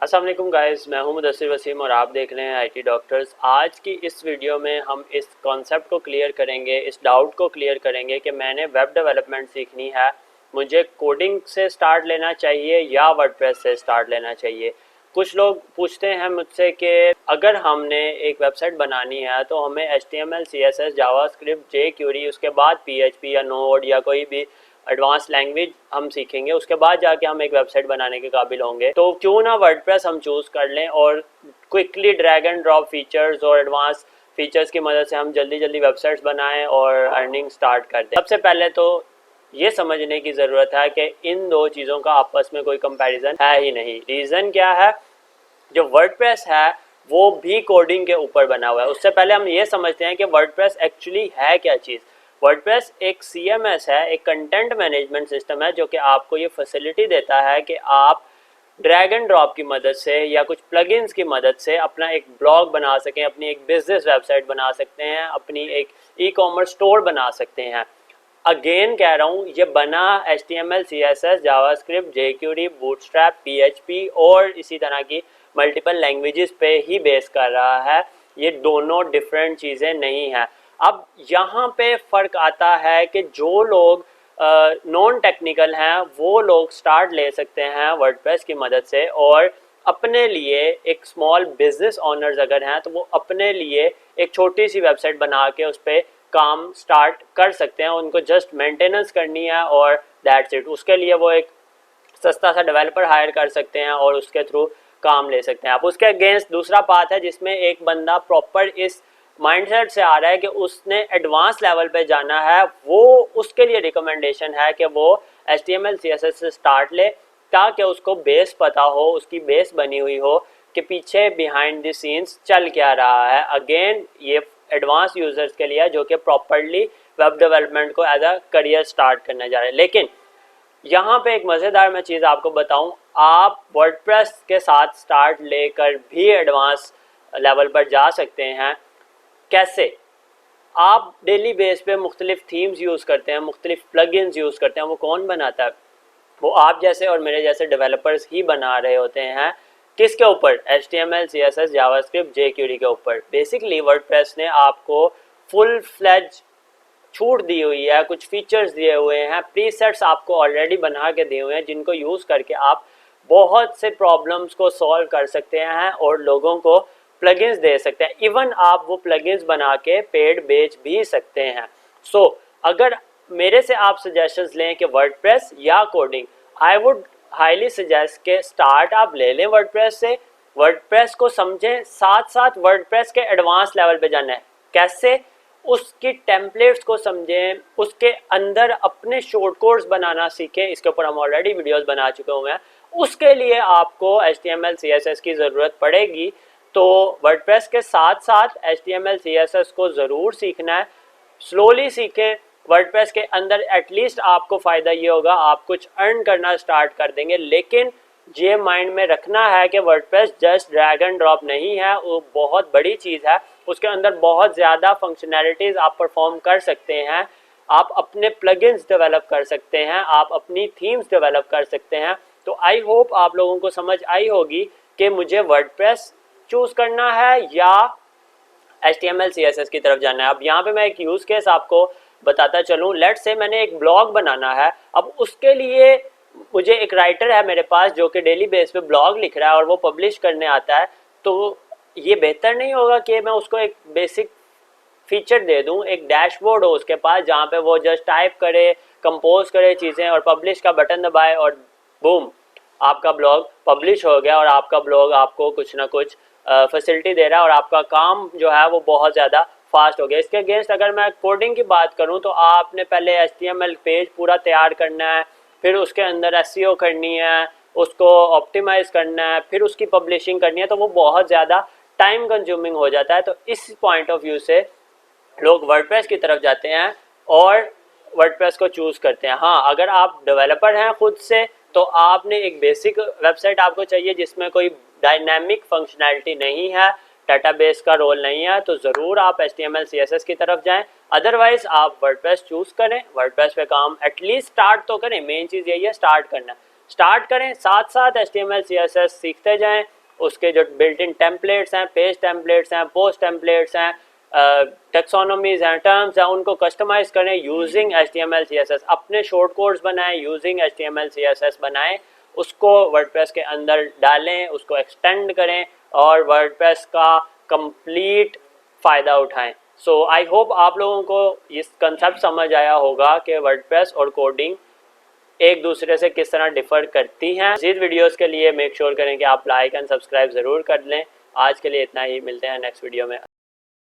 अस्सलाम वालेकुम गाइस, मैं हूं मुदस्सिर वसीम और आप देख रहे हैं आईटी डॉक्टर्स। आज की इस वीडियो में हम इस कॉन्सेप्ट को क्लियर करेंगे, इस डाउट को क्लियर करेंगे कि मैंने वेब डेवलपमेंट सीखनी है, मुझे कोडिंग से स्टार्ट लेना चाहिए या वर्डप्रेस से स्टार्ट लेना चाहिए। कुछ लोग पूछते हैं मुझसे कि अगर हमने एक वेबसाइट बनानी है तो हमें HTML, CSS, जावास्क्रिप्ट, jQuery, उसके बाद PHP या नोड या कोई भी एडवांस लैंग्वेज हम सीखेंगे, उसके बाद जाके हम एक वेबसाइट बनाने के काबिल होंगे। तो क्यों ना वर्डप्रेस हम चूज़ कर लें और quickly drag and drop features और एडवांस फीचर्स की मदद से हम जल्दी जल्दी वेबसाइट्स बनाएं और अर्निंग स्टार्ट कर दें। सबसे पहले तो ये समझने की ज़रूरत है कि इन दो चीज़ों का आपस में कोई कंपैरिजन है ही नहीं। रीज़न क्या है? जो वर्डप्रेस है वो भी कोडिंग के ऊपर बना हुआ है। उससे पहले हम ये समझते हैं कि वर्डप्रेस एक्चुअली है क्या चीज़। वर्डप्रेस एक CMS है, एक कंटेंट मैनेजमेंट सिस्टम है जो कि आपको ये फैसिलिटी देता है कि आप ड्रैग एंड ड्रॉप की मदद से या कुछ प्लगइन्स की मदद से अपना एक ब्लॉग बना सकें, अपनी एक बिजनेस वेबसाइट बना सकते हैं, अपनी एक ई-कॉमर्स स्टोर बना सकते हैं। अगेन कह रहा हूँ, ये बना HTML, CSS, JavaScript, jQuery, bootstrap, PHP और इसी तरह की मल्टीपल लैंग्वेजेस पे ही बेस कर रहा है। ये दोनों डिफरेंट चीज़ें नहीं हैं। अब यहाँ पे फ़र्क आता है कि जो लोग नॉन टेक्निकल हैं वो लोग स्टार्ट ले सकते हैं वर्डप्रेस की मदद से, और अपने लिए एक स्मॉल बिजनेस ओनर्स अगर हैं तो वो अपने लिए एक छोटी सी वेबसाइट बना के उस पर काम स्टार्ट कर सकते हैं। उनको जस्ट मेंटेनेंस करनी है और दैट्स इट। उसके लिए वो एक सस्ता सा डेवलपर हायर कर सकते हैं और उसके थ्रू काम ले सकते हैं आप। उसके अगेंस्ट दूसरा पाथ है जिसमें एक बंदा प्रॉपर इस माइंडसेट से आ रहा है कि उसने एडवांस लेवल पे जाना है, वो उसके लिए रिकमेंडेशन है कि वो HTML, CSS से स्टार्ट ले ताकि उसको बेस पता हो, उसकी बेस बनी हुई हो कि पीछे बिहाइंड द सीन्स चल क्या रहा है। अगेन ये एडवांस यूजर्स के लिए है जो कि प्रॉपरली वेब डेवलपमेंट को एज अ करियर स्टार्ट करने जा रहे हैं। लेकिन यहाँ पे एक मज़ेदार मैं चीज़ आपको बताऊँ, आप वर्डप्रेस के साथ स्टार्ट लेकर भी एडवांस लेवल पर जा सकते हैं। कैसे? आप डेली बेस पे मुख्तलिफ थीम्स यूज़ करते हैं, मुख्तलिफ प्लगइन्स यूज़ करते हैं। वो कौन बनाता है? वो आप जैसे और मेरे जैसे डेवलपर्स ही बना रहे होते हैं। किसके ऊपर? HTML, CSS, जावास्क्रिप्ट, jQuery के ऊपर। बेसिकली वर्डप्रेस ने आपको फुल फ्लेज छूट दी हुई है, कुछ फीचर्स दिए हुए हैं, प्रीसेट्स आपको ऑलरेडी बना के दिए हुए हैं जिनको यूज़ करके आप बहुत से प्रॉब्लम्स को सॉल्व कर सकते हैं और लोगों को प्लगइन्स दे सकते हैं। इवन आप वो प्लगइन्स बना के पेड बेच भी सकते हैं। सो अगर मेरे से आप सजेशंस लें कि वर्डप्रेस या coding, I would highly suggest के स्टार्ट आप ले लें वर्डप्रेस से। वर्डप्रेस को समझें, साथ साथ वर्डप्रेस के एडवांस लेवल पे जाना है। कैसे? उसकी टेम्पलेट्स को समझें, उसके अंदर अपने शॉर्ट कोड्स बनाना सीखें। इसके ऊपर हम ऑलरेडी वीडियोस बना चुके हुए हैं। उसके लिए आपको HTML, CSS की ज़रूरत पड़ेगी। तो वर्डप्रेस के साथ साथ HTML, CSS को ज़रूर सीखना है, स्लोली सीखें। वर्डप्रेस के अंदर एटलीस्ट आपको फ़ायदा ये होगा, आप कुछ अर्न करना स्टार्ट कर देंगे। लेकिन ये माइंड में रखना है कि WordPress just drag and drop नहीं है, वो बहुत बड़ी चीज़ है। उसके अंदर बहुत ज़्यादा फंक्शनैलिटीज़ आप परफॉर्म कर सकते हैं। आप अपने प्लगइन्स डेवलप कर सकते हैं, आप अपनी थीम्स डेवलप कर सकते हैं। तो आई होप आप लोगों को समझ आई होगी कि मुझे वर्डप्रेस चूज़ करना है या HTML, CSS की तरफ जाना है। अब यहाँ पे मैं एक यूज़ केस आपको बताता चलूँ। लेट्स से मैंने एक ब्लॉग बनाना है। अब उसके लिए मुझे एक राइटर है मेरे पास जो कि डेली बेस पे ब्लॉग लिख रहा है और वो पब्लिश करने आता है। तो ये बेहतर नहीं होगा कि मैं उसको एक बेसिक फीचर दे दूं, एक डैशबोर्ड हो उसके पास जहाँ पे वो जस्ट टाइप करे, कंपोज करे चीज़ें और पब्लिश का बटन दबाए और बूम, आपका ब्लॉग पब्लिश हो गया और आपका ब्लॉग आपको कुछ ना कुछ फैसिलिटी दे रहा है और आपका काम जो है वो बहुत ज़्यादा फास्ट हो गया। इसके अगेंस्ट अगर मैं कोडिंग की बात करूं तो आपने पहले HTML पेज पूरा तैयार करना है, फिर उसके अंदर SEO करनी है, उसको ऑप्टिमाइज़ करना है, फिर उसकी पब्लिशिंग करनी है। तो वो बहुत ज़्यादा टाइम कंज्यूमिंग हो जाता है। तो इस पॉइंट ऑफ व्यू से लोग वर्डप्रेस की तरफ जाते हैं और वर्डप्रेस को चूज़ करते हैं। हाँ, अगर आप डेवलपर हैं खुद से तो आपने एक बेसिक वेबसाइट आपको चाहिए जिसमें कोई डायनामिक फंक्शनैलिटी नहीं है, डेटाबेस का रोल नहीं है, तो ज़रूर आप HTML, CSS की तरफ जाएं। अदरवाइज़ आप वर्डप्रेस चूज़ करें, वर्डप्रेस पे काम एटलीस्ट स्टार्ट तो करें। मेन चीज़ यही है, स्टार्ट करना। स्टार्ट करें, साथ साथ HTML CSS सीखते जाएं। उसके जो बिल्ट इन टेम्पलेट्स हैं, पेज टेम्पलेट्स हैं, पोस्ट टेम्पलेट्स हैं, टेक्सोनोमीज हैं, टर्म्स हैं, उनको कस्टमाइज करें यूजिंग HTML CSS। अपने शॉर्ट कोड्स बनाएं यूजिंग HTML CSS बनाएं, उसको वर्डप्रेस के अंदर डालें, उसको एक्सटेंड करें और वर्डप्रेस का कंप्लीट फ़ायदा उठाएं। सो आई होप आप लोगों को इस कंसेप्ट समझ आया होगा कि वर्डप्रेस और कोडिंग एक दूसरे से किस तरह डिफ़र करती हैं। मज़ीद वीडियोस के लिए मेक श्योर करें कि आप लाइक एंड सब्सक्राइब ज़रूर कर लें। आज के लिए इतना ही, मिलते हैं नेक्स्ट वीडियो में।